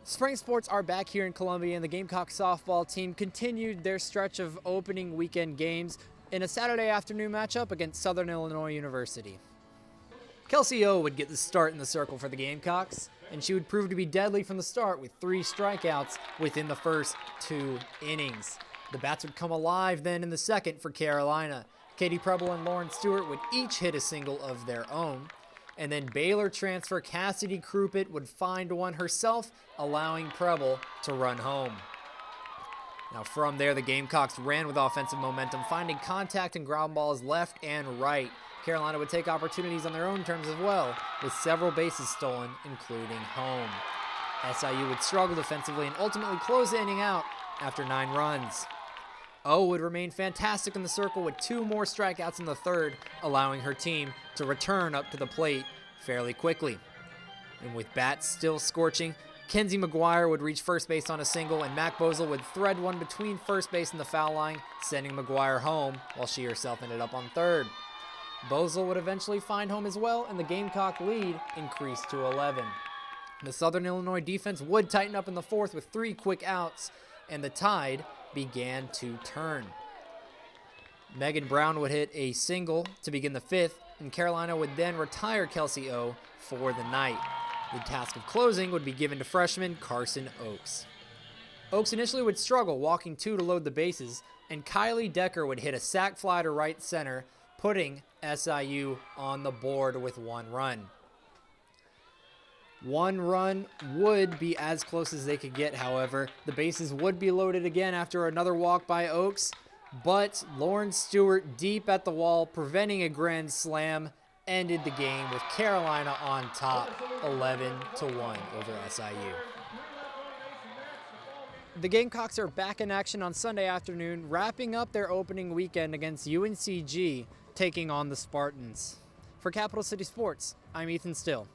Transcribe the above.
Spring sports are back here in Columbia, and the Gamecock softball team continued their stretch of opening weekend games in a Saturday afternoon matchup against Southern Illinois University. Kelsey O would get the start in the circle for the Gamecocks, and she would prove to be deadly from the start with 3 strikeouts within the first 2 innings. The bats would come alive then in the second for Carolina. Katie Preble and Lauren Stewart would each hit a single of their own. And then Baylor transfer Cassidy Croupitt would find one herself, allowing Preble to run home. Now from there, the Gamecocks ran with offensive momentum, finding contact and ground balls left and right. Carolina would take opportunities on their own terms as well, with several bases stolen, including home. SIU would struggle defensively and ultimately close the inning out after 9 runs. O would remain fantastic in the circle with 2 more strikeouts in the third, allowing her team to return up to the plate fairly quickly. And with bats still scorching, Kenzie McGuire would reach first base on a single, and Mac Bozel would thread one between first base and the foul line, sending McGuire home while she herself ended up on third. Bozel would eventually find home as well, and the Gamecock lead increased to 11. The Southern Illinois defense would tighten up in the fourth with 3 quick outs, and the tide began to turn. Megan Brown would hit a single to begin the 5th, and Carolina would then retire Kelsey O for the night. The task of closing would be given to freshman Carson Oakes. Oakes initially would struggle, walking 2 to load the bases, and Kylie Decker would hit a sac fly to right center, putting SIU on the board with 1 run. 1 run would be as close as they could get, however. The bases would be loaded again after another walk by Oakes, but Lauren Stewart deep at the wall, preventing a grand slam, ended the game with Carolina on top, 11-1 over SIU. The Gamecocks are back in action on Sunday afternoon, wrapping up their opening weekend against UNCG, taking on the Spartans. For Capital City Sports, I'm Ethan Styll.